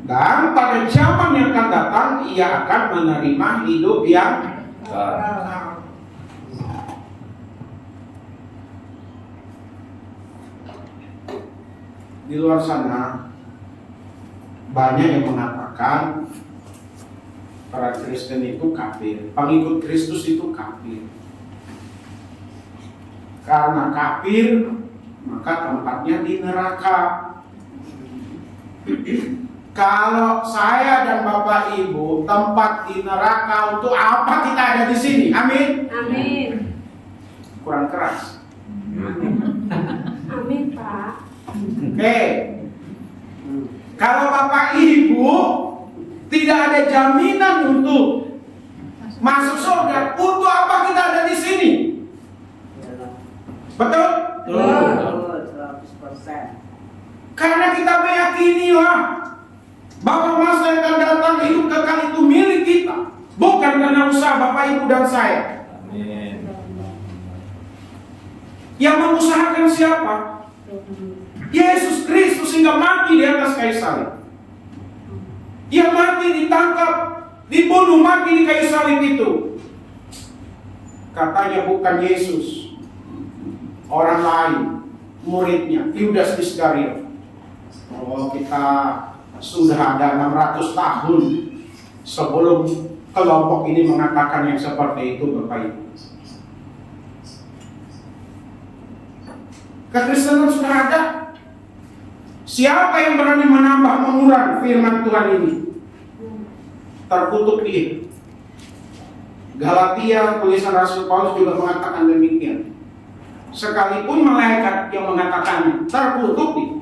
Dan pada zaman yang akan datang, ia akan menerima hidup yang kekal. Di luar sana banyak yang mengatakan para Kristen itu kafir, pengikut Kristus itu kafir. Karena kafir, maka tempatnya di neraka. Kalau saya dan Bapak Ibu tempat di neraka, untuk apa kita ada di sini? Amin. Amin. Kurang keras. Amin, Pak. Oke. Kalau Bapak Ibu tidak ada jaminan untuk masuk surga, untuk apa kita ada di sini? Betul? Betul, 100%. Karena kita meyakini bahwa masa yang akan datang hidup kekal itu milik kita, bukan karena usaha Bapak Ibu dan saya. Amin. Yang mengusahakan siapa? Yesus Kristus, hingga mati di atas kayu salib. Dia mati, ditangkap, dibunuh, mati di kayu salib itu. Katanya bukan Yesus, orang lain, muridnya, Yudas Iskariot. Oh, kita sudah ada 600 tahun sebelum kelompok ini mengatakan yang seperti itu, Bapak Ibu. Kekristenan sudah ada. Siapa yang berani menambah mengurang firman Tuhan ini? Terkutuk dia. Galatia, tulisan Rasul Paulus juga mengatakan demikian. Sekalipun malaikat yang mengatakannya, terkutuk dia.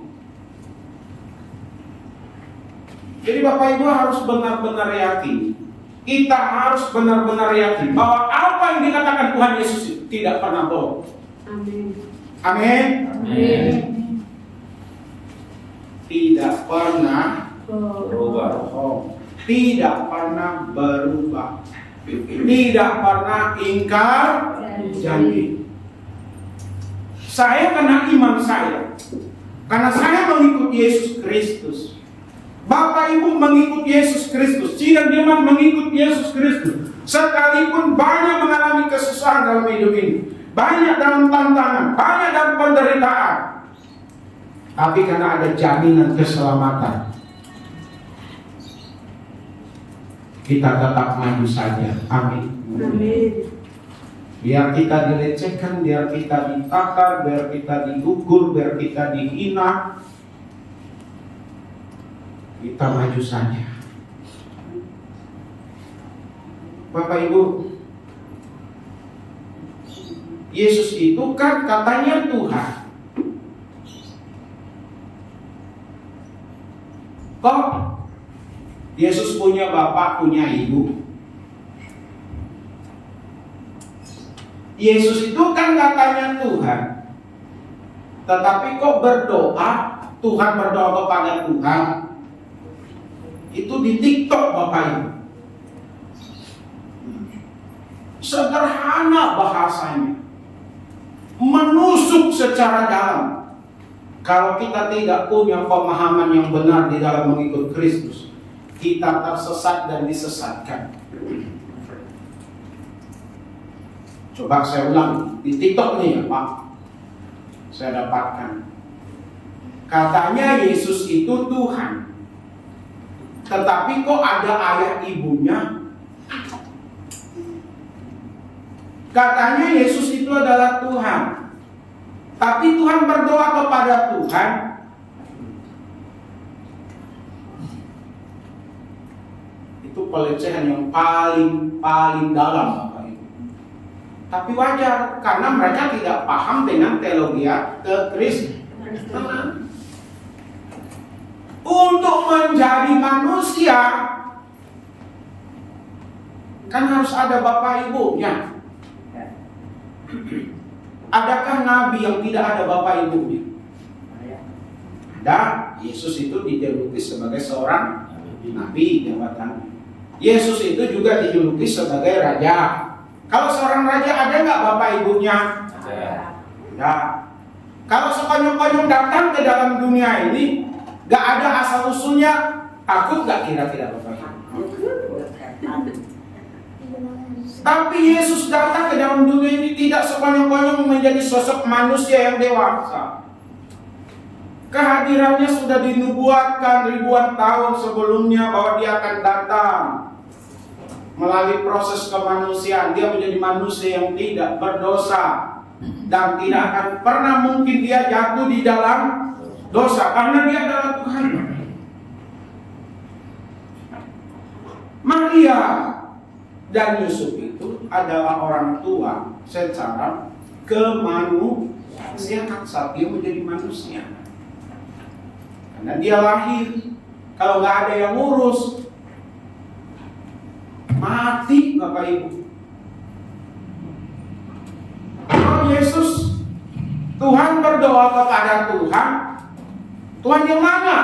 Jadi Bapak Ibu harus benar-benar yakin. Kita harus benar-benar yakin bahwa apa yang dikatakan Tuhan Yesus itu tidak pernah bohong. Amin. Amin. Amin. Tidak pernah Berubah. bohong. Tidak pernah berubah. Tidak pernah ingkar janji. Saya karena iman saya, karena saya mengikut Yesus Kristus. Bapak Ibu mengikut Yesus Kristus, sidang jemaat mengikut Yesus Kristus. Sekalipun banyak mengalami kesusahan dalam hidup ini, banyak dalam tantangan, banyak dalam penderitaan, tapi karena ada jaminan keselamatan, kita tetap maju saja. Amin. Biar kita dilecehkan, biar kita ditakar, biar kita digugur, biar kita dihina, kita maju saja. Bapak Ibu, Yesus itu kan katanya Tuhan. Kok Yesus punya bapak, punya ibu? Yesus itu kan katanya Tuhan. Tetapi kok berdoa, Tuhan berdoa kepada Tuhan, itu di TikTok Bapak Ibu. Sederhana bahasanya, menusuk secara dalam. Kalau kita tidak punya pemahaman yang benar di dalam mengikut Kristus, kita tersesat dan disesatkan. Coba saya ulang di TikTok nih ya Pak, saya dapatkan. Katanya Yesus itu Tuhan, tetapi kok ada ayah ibunya? Katanya Yesus itu adalah Tuhan, tapi Tuhan berdoa kepada Tuhan. Itu pelecehan yang paling dalam. Tapi wajar, karena mereka tidak paham dengan teologi kekristenan. Untuk menjadi manusia, kan harus ada bapak ibunya. Adakah nabi yang tidak ada bapak ibunya? Ada. Yesus itu dijuluki sebagai seorang nabi jabatan. Yesus itu juga dijuluki sebagai raja. Kalau seorang raja ada nggak bapak ibunya? Ada. Kalau sekonyong-konyong datang ke dalam dunia ini, nggak ada asal usulnya, takut nggak kira-kira bapak ibu? Tapi Yesus datang ke dalam dunia ini tidak sekonyong-konyong menjadi sosok manusia yang dewasa. Kehadirannya sudah dinubuatkan ribuan tahun sebelumnya bahwa dia akan datang. Melalui proses kemanusiaan, dia menjadi manusia yang tidak berdosa. Dan tidak akan pernah mungkin dia jatuh di dalam dosa, karena dia adalah Tuhan. Maria dan Yusuf itu adalah orang tua secara kemanusiaan saat dia menjadi manusia. Karena dia lahir, kalau nggak ada yang ngurus, mati Bapak Ibu. Kalau Yesus, Tuhan berdoa kepada Tuhan, Tuhan yang mana?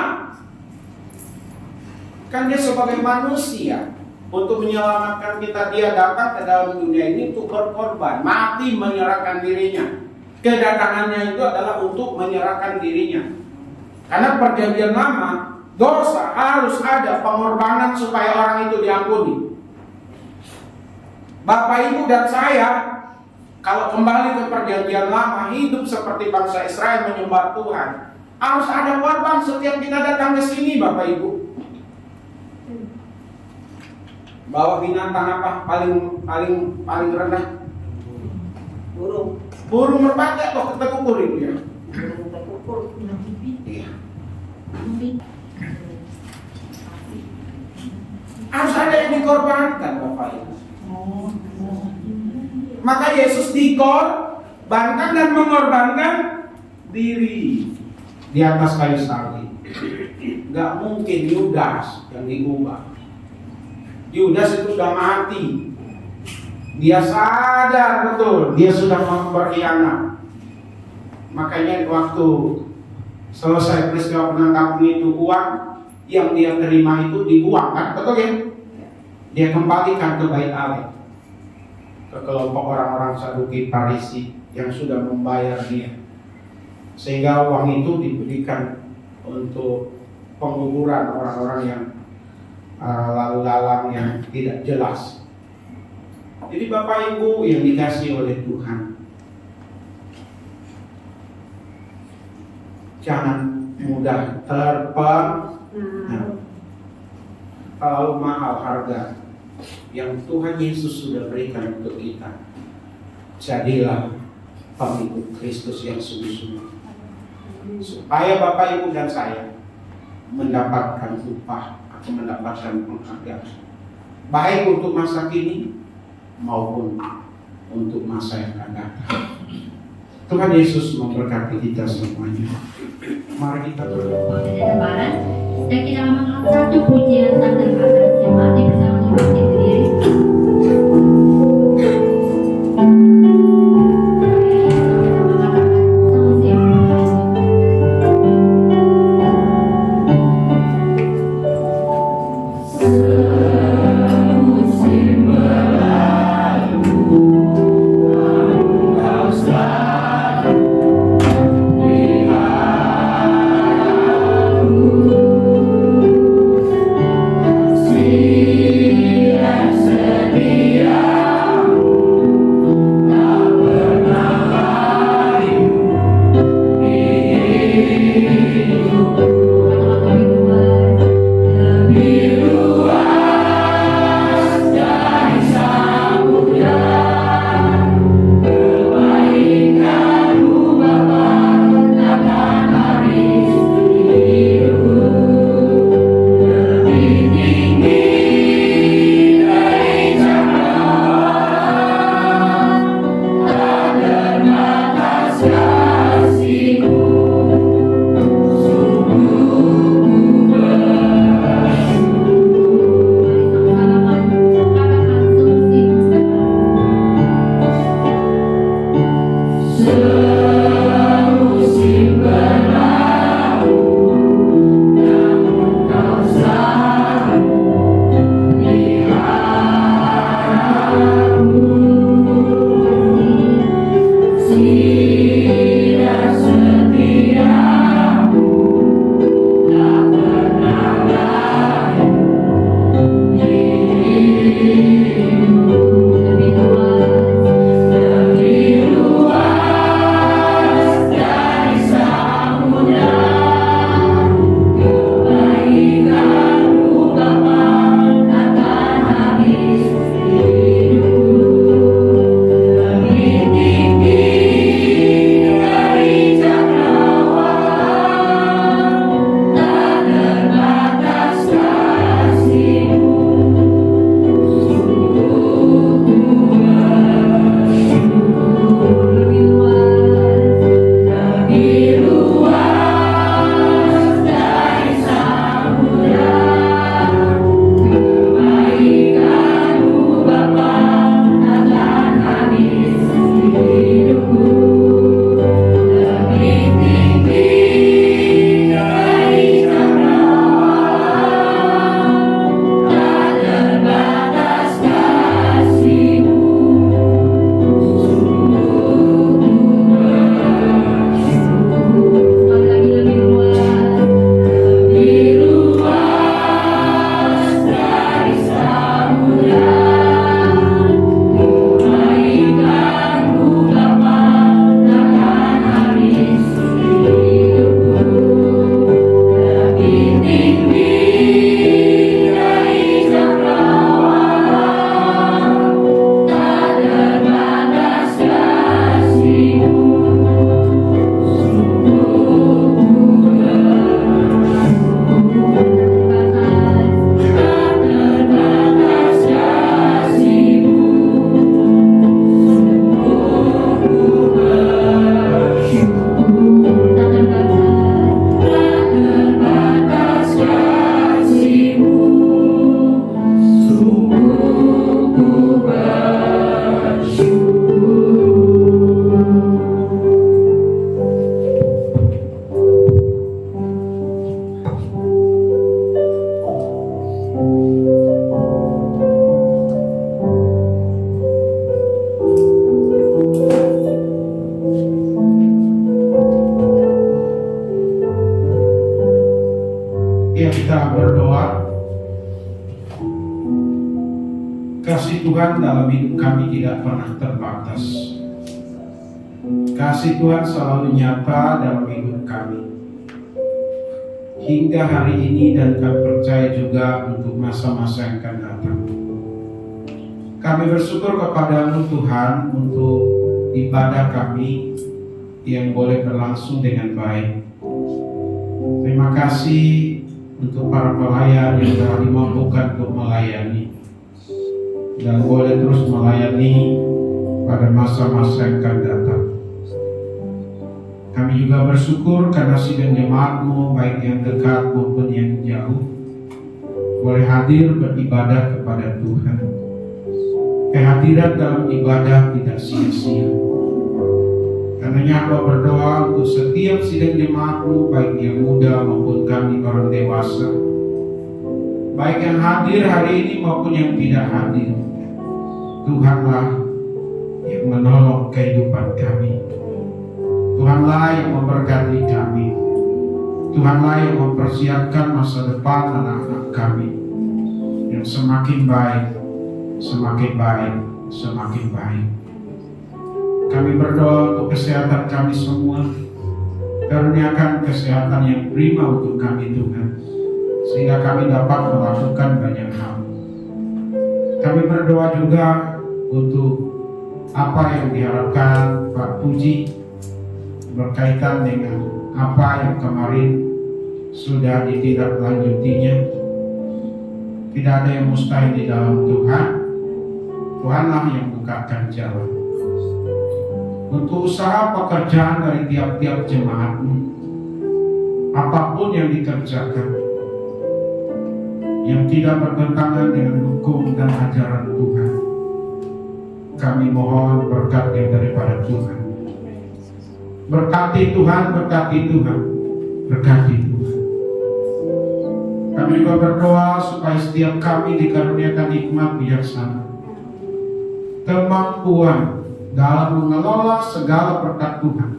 Kan dia sebagai manusia, untuk menyelamatkan kita dia datang ke dalam dunia ini untuk berkorban, mati menyerahkan dirinya. Kedatangannya itu adalah untuk menyerahkan dirinya. Karena perjanjian lama, dosa harus ada pengorbanan supaya orang itu diampuni. Bapak Ibu dan saya, kalau kembali ke perjanjian lama, hidup seperti bangsa Israel menyembah Tuhan, harus ada korban setiap kita datang ke sini, Bapak Ibu. Bawa binatang apa paling rendah? Burung. Burung merpati atau ketekukur itu ya? Burung tekukur. Iya. Harus ada yang dikorbankan, Bapak Ibu. Maka Yesus dikorbankan dan mengorbankan diri di atas kayu salib. Gak mungkin Yudas yang diubah. Yudas itu sudah mati. Dia sadar betul dia sudah berkhianat. Makanya waktu selesai peristiwa penangkapan itu, uang yang dia terima itu dibuang, kan? Betul ya? Dia kembalikan ke Bait Allah, ke kelompok orang-orang Saduki Farisi yang sudah membayar dia, sehingga uang itu diberikan untuk penguburan orang-orang yang lalu lalang yang tidak jelas. Jadi Bapak Ibu yang dikasihi oleh Tuhan, jangan mudah terlalu mahal harga yang Tuhan Yesus sudah berikan untuk kita. Jadilah pengikut Kristus yang sungguh-sungguh, supaya Bapak, Ibu, dan saya mendapatkan upah atau mendapatkan penghargaan, baik untuk masa kini maupun untuk masa yang akan datang. Tuhan Yesus memberkati kita semuanya. Mari kita berdoa. Pada lebaran, dan kita mengangkat satu pujian tak terbatas. Jemaat bersama-sama berdiri. Kita berdoa. Kasih Tuhan dalam hidup kami tidak pernah terbatas. Kasih Tuhan selalu nyata dalam hidup kami hingga hari ini, dan kami percaya juga untuk masa-masa yang akan datang. Kami bersyukur kepadamu Tuhan untuk ibadah kami yang boleh berlangsung dengan baik. Terima kasih untuk para pelayan yang telah dimampukan untuk melayani dan boleh terus melayani pada masa-masa yang akan datang. Kami juga bersyukur karena sidang jemaat-Mu baik yang dekat maupun yang jauh boleh hadir beribadah kepada Tuhan. Kehadiran dalam ibadah tidak sia-sia. Karenanya Hamba berdoa untuk setiap sidang jemaat-Mu baik yang muda maupun kami orang dewasa, baik yang hadir hari ini maupun yang tidak hadir. Tuhanlah yang menolong kehidupan kami. Tuhanlah yang memberkati kami. Tuhanlah yang mempersiapkan masa depan anak-anak kami yang semakin baik, semakin baik, semakin baik. Kami berdoa untuk kesehatan kami semua. Karuniakan kesehatan yang prima untuk kami Tuhan, sehingga kami dapat melakukan banyak hal. Kami berdoa juga untuk apa yang diharapkan Pak Puji berkaitan dengan apa yang kemarin sudah ditindaklanjutinya. Tidak ada yang mustahil di dalam Tuhan. Tuhanlah yang bukakan jalan. Untuk usaha pekerjaan dari tiap-tiap jemaat-Mu, apapun yang dikerjakan yang tidak bertentangan dengan hukum dan ajaran Tuhan, kami mohon berkat yang daripada Tuhan. Berkati Tuhan, berkati Tuhan, berkati Tuhan. Kami juga berdoa supaya setiap kami dikaruniakan hikmat bijaksana, kemampuan dalam mengelola segala berkat Tuhan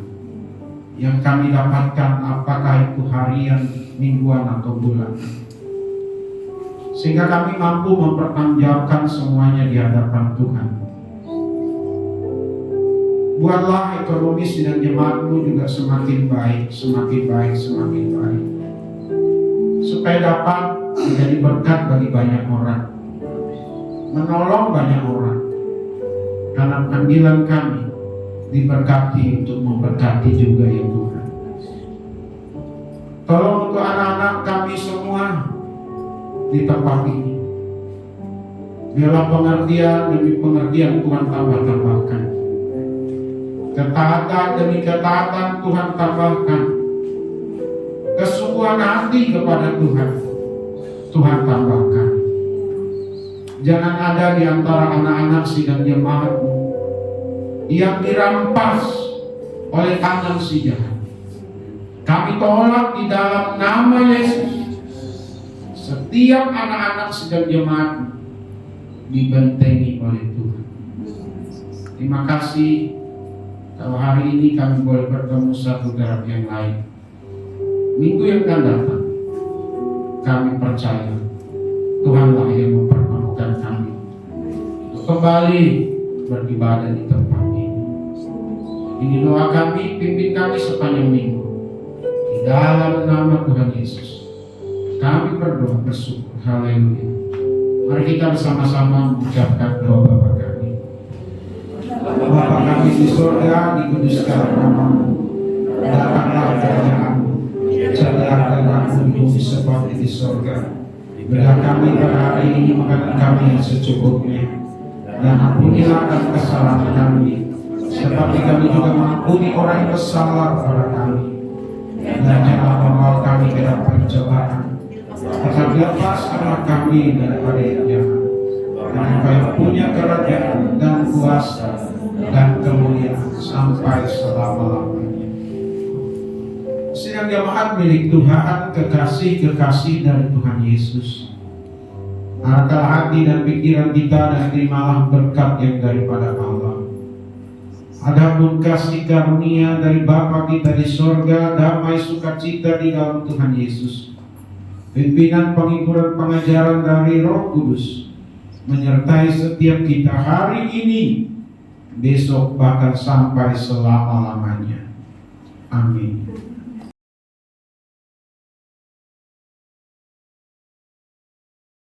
yang kami dapatkan, apakah itu harian, mingguan, atau bulan, sehingga kami mampu mempertanggungjawabkan semuanya di hadapan Tuhan. Buatlah ekonomi sidang jemaat-Mu juga semakin baik, semakin baik, semakin baik, supaya dapat menjadi berkat bagi banyak orang, menolong banyak orang, karena panggilan kami diberkati untuk memberkati juga ya Tuhan. Tolong untuk anak-anak kami semua di tempat ini, biarlah pengertian demi pengertian Tuhan tambahkan, ketaatan demi ketaatan Tuhan tambahkan, kesungguhan hati kepada Tuhan tambahkan. Jangan ada di antara anak-anak sidang jemaat-Mu yang dirampas oleh tangan si jahat. Kami tolak di dalam nama Yesus. Setiap anak-anak sidang jemaat-Mu dibentengi oleh Tuhan. Terima kasih. Kalau hari ini kami boleh bertemu satu garap yang lain, minggu yang akan datang, kami percaya Tuhanlah yang mempertemukan kami untuk kembali beribadah di tempat ini. Ini doa kami, pimpin kami sepanjang minggu. Di dalam nama Tuhan Yesus kami berdoa bersyukur. Haleluya. Mari kita bersama-sama mengucapkan doa Bapa kami. Bapa kami di surga, dikuduskan nama-Mu, datanglah kerajaan-Mu, jadilah kehendakmu di seperti di surga. Berilah kami pada hari ini makanan kami yang secukupnya, dan ampunilah akan kesalahan kami, seperti kami juga mengampuni orang yang bersalah kepada kami. Dan janganlah membawa kami ke dalam pencobaan, tetapi lepaskanlah kami daripada yang jahat. Dan Engkau yang punya kerajaan dan kuasa dan kemuliaan sampai selama-lamanya. Sidang jemaat milik Tuhan, kekasih-kekasih dari Tuhan Yesus, arahkanlah hati dan pikiran kita dan terimalah berkat yang daripada Allah. Adapun kasih karunia dari Bapa kita di sorga, damai sukacita di dalam Tuhan Yesus, pimpinan penghiburan pengajaran dari Roh Kudus menyertai setiap kita hari ini, besok, bahkan sampai selama-lamanya. Amin.